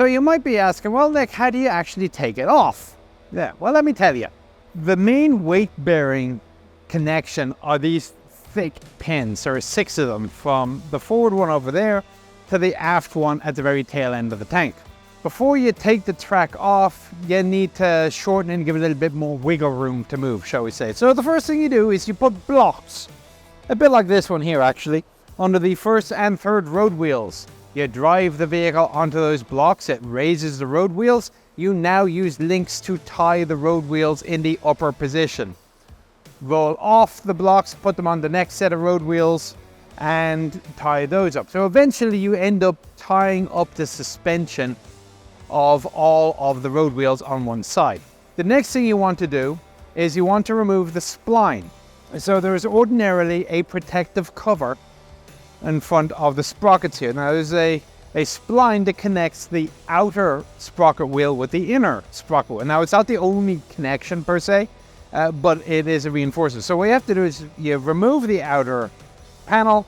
So you might be asking, well, Nick, how do you actually take it off? Yeah, well, let me tell you. The main weight-bearing connection are these thick pins. There are 6 of them, from the forward one over there to the aft one at the very tail end of the tank. Before you take the track off, you need to shorten it and give it a little bit more wiggle room to move, shall we say. So the first thing you do is you put blocks, a bit like this one here actually, under the first and third road wheels. You drive the vehicle onto those blocks, it raises the road wheels. You now use links to tie the road wheels in the upper position. Roll off the blocks, put them on the next set of road wheels, and tie those up. So eventually you end up tying up the suspension of all of the road wheels on one side. The next thing you want to do is you want to remove the spline. So there is ordinarily a protective cover in front of the sprockets here. Now there's a spline that connects the outer sprocket wheel with the inner sprocket wheel. Now it's not the only connection per se, but it is a reinforcer. So what you have to do is you remove the outer panel.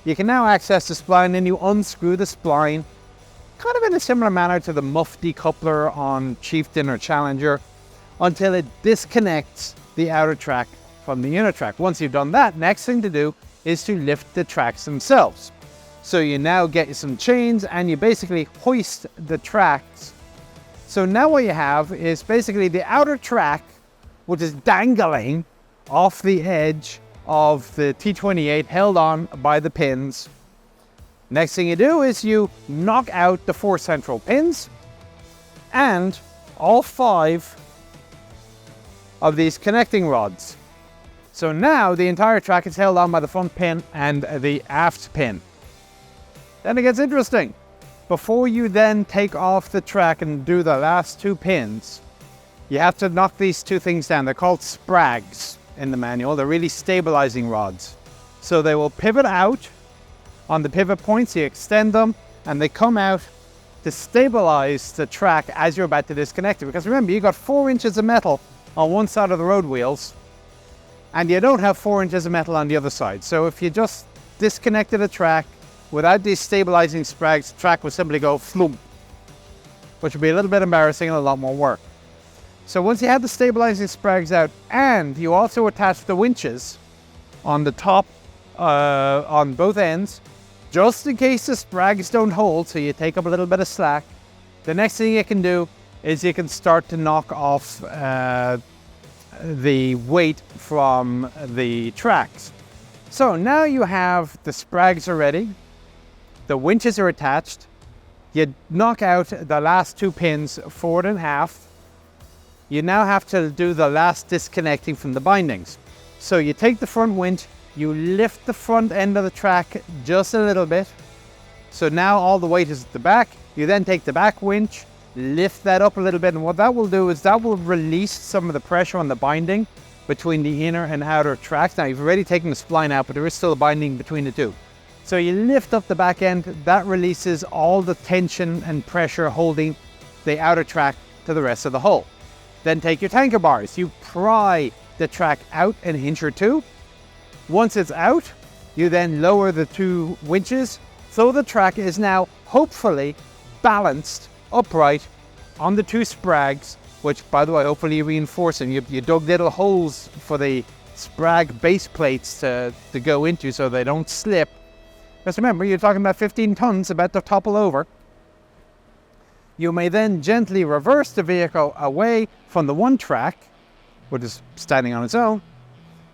You can now access the spline, and you unscrew the spline kind of in a similar manner to the muff decoupler on Chieftain or Challenger until it disconnects the outer track from the inner track. Once you've done that, next thing to do is to lift the tracks themselves. So you now get some chains and you basically hoist the tracks. So now what you have is basically the outer track, which is dangling off the edge of the T28, held on by the pins. Next thing you do is you knock out the 4 central pins and all 5 of these connecting rods. So now the entire track is held on by the front pin and the aft pin. Then it gets interesting. Before you then take off the track and do the last 2 pins, you have to knock these 2 things down. They're called sprags in the manual. They're really stabilizing rods. So they will pivot out on the pivot points, you extend them, and they come out to stabilize the track as you're about to disconnect it. Because remember, you got 4 inches of metal on one side of the road wheels, and you don't have 4 inches of metal on the other side. So if you just disconnected a track without these stabilizing sprags, the track would simply go flump, which would be a little bit embarrassing and a lot more work. So once you have the stabilizing sprags out, and you also attach the winches on the top, on both ends, just in case the sprags don't hold, so you take up a little bit of slack, the next thing you can do is you can start to knock off the weight from the tracks. So now you have the sprags are ready, the winches are attached, you knock out the last 2 pins forward and aft. You now have to do the last disconnecting from the bindings. So you take the front winch, you lift the front end of the track just a little bit. So now all the weight is at the back. You then take the back winch, lift that up a little bit, and what that will do is that will release some of the pressure on the binding between the inner and outer tracks. Now you've already taken the spline out, but there is still a binding between the 2. So you lift up the back end, that releases all the tension and pressure holding the outer track to the rest of the hull. Then take your tanker bars, you pry the track out an inch or 2. Once it's out, you then lower the 2 winches, so the track is now hopefully balanced upright on the 2 sprags, which by the way, hopefully you reinforce them. You dug little holes for the sprag base plates to go into so they don't slip. Because remember, you're talking about 15 tons about to topple over. You may then gently reverse the vehicle away from the one track, which is standing on its own,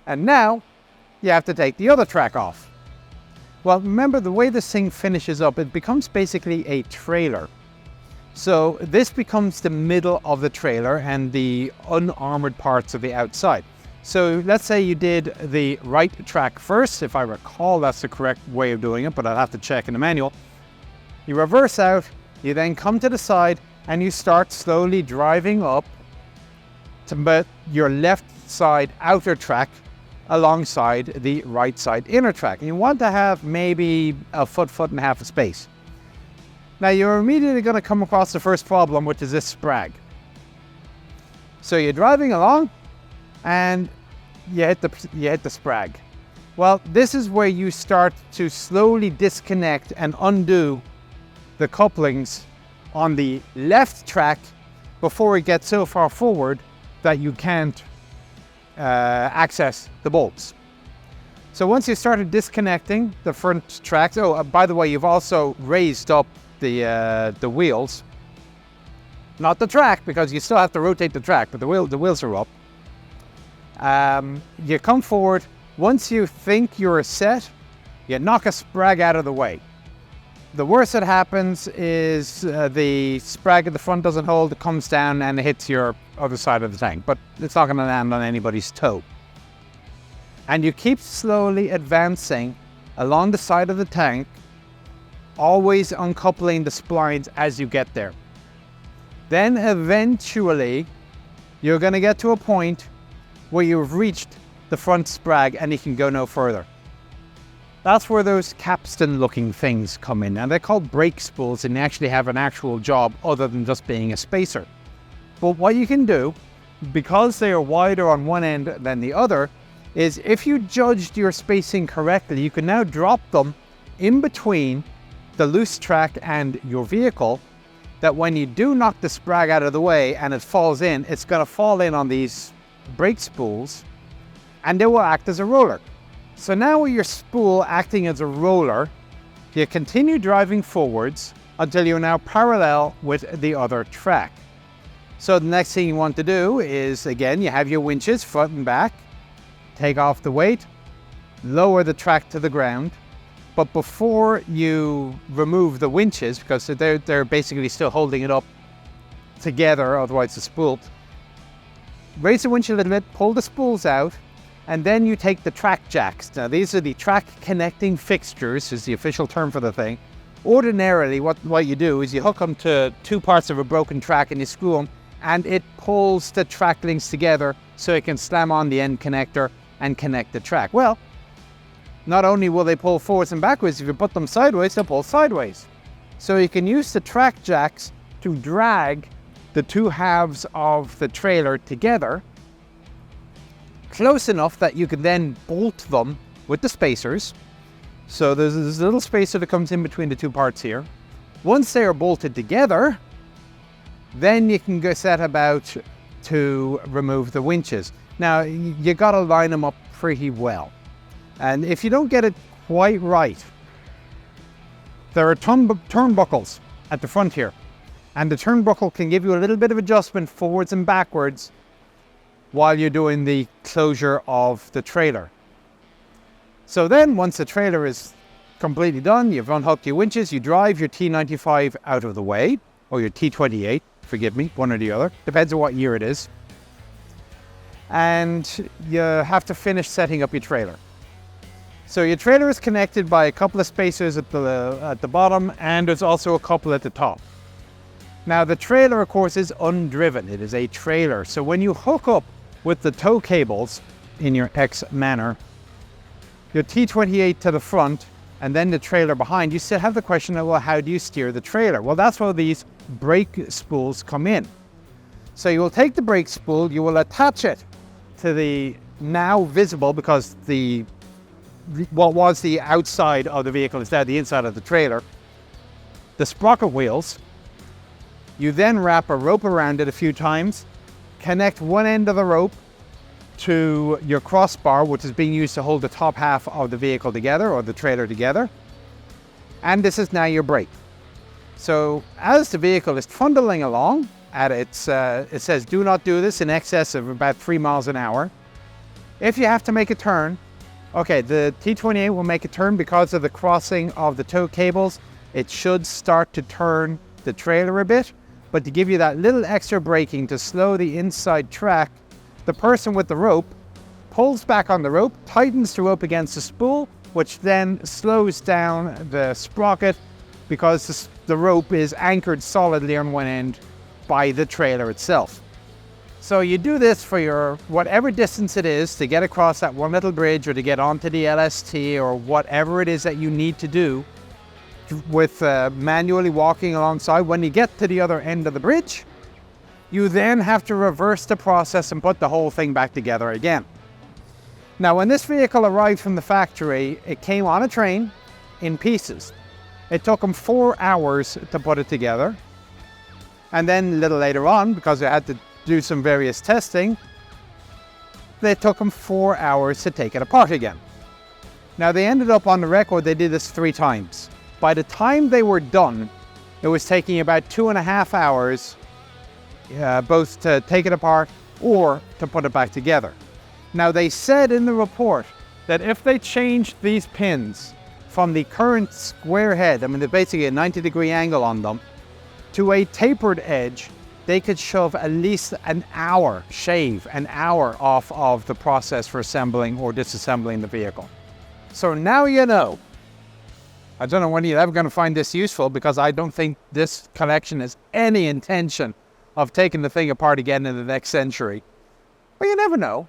and now you have to take the other track off. Well, remember the way this thing finishes up, it becomes basically a trailer. So this becomes the middle of the trailer and the unarmored parts of the outside. So let's say you did the right track first. If I recall, that's the correct way of doing it, but I'll have to check in the manual. You reverse out, you then come to the side and you start slowly driving up to your left side outer track alongside the right side inner track. And you want to have maybe a foot and a half of space. Now you're immediately going to come across the first problem, which is this sprag. So you're driving along and you hit the sprag. Well, this is where you start to slowly disconnect and undo the couplings on the left track before it gets so far forward that you can't access the bolts. So once you started disconnecting the front tracks, by the way, you've also raised up the wheels. Not the track, because you still have to rotate the track, but the wheels are up. You come forward. Once you think you're set, you knock a sprag out of the way. The worst that happens is the sprag at the front doesn't hold, it comes down and it hits your other side of the tank, but it's not going to land on anybody's toe. And you keep slowly advancing along the side of the tank, always uncoupling the splines as you get there. Then eventually, you're going to get to a point where you've reached the front sprag and you can go no further. That's where those capstan looking things come in. And they're called brake spools, and they actually have an actual job other than just being a spacer. But what you can do, because they are wider on one end than the other, is if you judged your spacing correctly, you can now drop them in between the loose track and your vehicle, that when you do knock the sprag out of the way and it falls in, it's going to fall in on these brake spools and they will act as a roller. So now with your spool acting as a roller, you continue driving forwards until you're now parallel with the other track. So the next thing you want to do is, again, you have your winches front and back, take off the weight, lower the track to the ground. But before you remove the winches, because they're basically still holding it up together, otherwise the spool, raise the winch a little bit, pull the spools out, and then you take the track jacks. Now these are the track connecting fixtures, is the official term for the thing. Ordinarily what you do is you hook them to two parts of a broken track and you screw them, and it pulls the track links together so it can slam on the end connector and connect the track. Well, not only will they pull forwards and backwards, if you put them sideways, they'll pull sideways. So you can use the track jacks to drag the two halves of the trailer together close enough that you can then bolt them with the spacers. So there's this little spacer that comes in between the two parts here. Once they are bolted together, then you can go set about to remove the winches. Now, you got to line them up pretty well. And if you don't get it quite right, there are turnbuckles at the front here. And the turnbuckle can give you a little bit of adjustment forwards and backwards while you're doing the closure of the trailer. So then, once the trailer is completely done, you've unhooked your winches, you drive your T95 out of the way, or your T28, forgive me, one or the other, depends on what year it is. And you have to finish setting up your trailer. So your trailer is connected by a couple of spacers at the bottom, and there's also a couple at the top. Now the trailer, of course, is undriven. It is a trailer. So when you hook up with the tow cables in your X manner, your T28 to the front and then the trailer behind, you still have the question of, well, how do you steer the trailer? Well, that's where these brake spools come in. So you will take the brake spool, you will attach it to the now visible, because what was the outside of the vehicle is now the inside of the trailer, the sprocket wheels. You then wrap a rope around it a few times, connect one end of the rope to your crossbar, which is being used to hold the top half of the vehicle together, or the trailer together. And this is now your brake. So as the vehicle is trundling along at its, it says do not do this in excess of about 3 miles an hour. If you have to make a turn, okay, the T28 will make a turn because of the crossing of the tow cables. It should start to turn the trailer a bit, but to give you that little extra braking to slow the inside track, the person with the rope pulls back on the rope, tightens the rope against the spool, which then slows down the sprocket because the rope is anchored solidly on one end by the trailer itself. So you do this for your whatever distance it is to get across that one little bridge, or to get onto the LST, or whatever it is that you need to do with manually walking alongside. When you get to the other end of the bridge, you then have to reverse the process and put the whole thing back together again. Now, when this vehicle arrived from the factory, it came on a train in pieces. It took them 4 hours to put it together. And then a little later on, because they had to do some various testing, it took them 4 hours to take it apart again. Now they ended up on the record, they did this 3 times. By the time they were done, it was taking about 2.5 hours, both to take it apart or to put it back together. Now they said in the report that if they changed these pins from the current square head, I mean they're basically a 90-degree angle on them, to a tapered edge, they could shave an hour off of the process for assembling or disassembling the vehicle. So now you know. I don't know when you're ever going to find this useful, because I don't think this collection has any intention of taking the thing apart again in the next century. But you never know.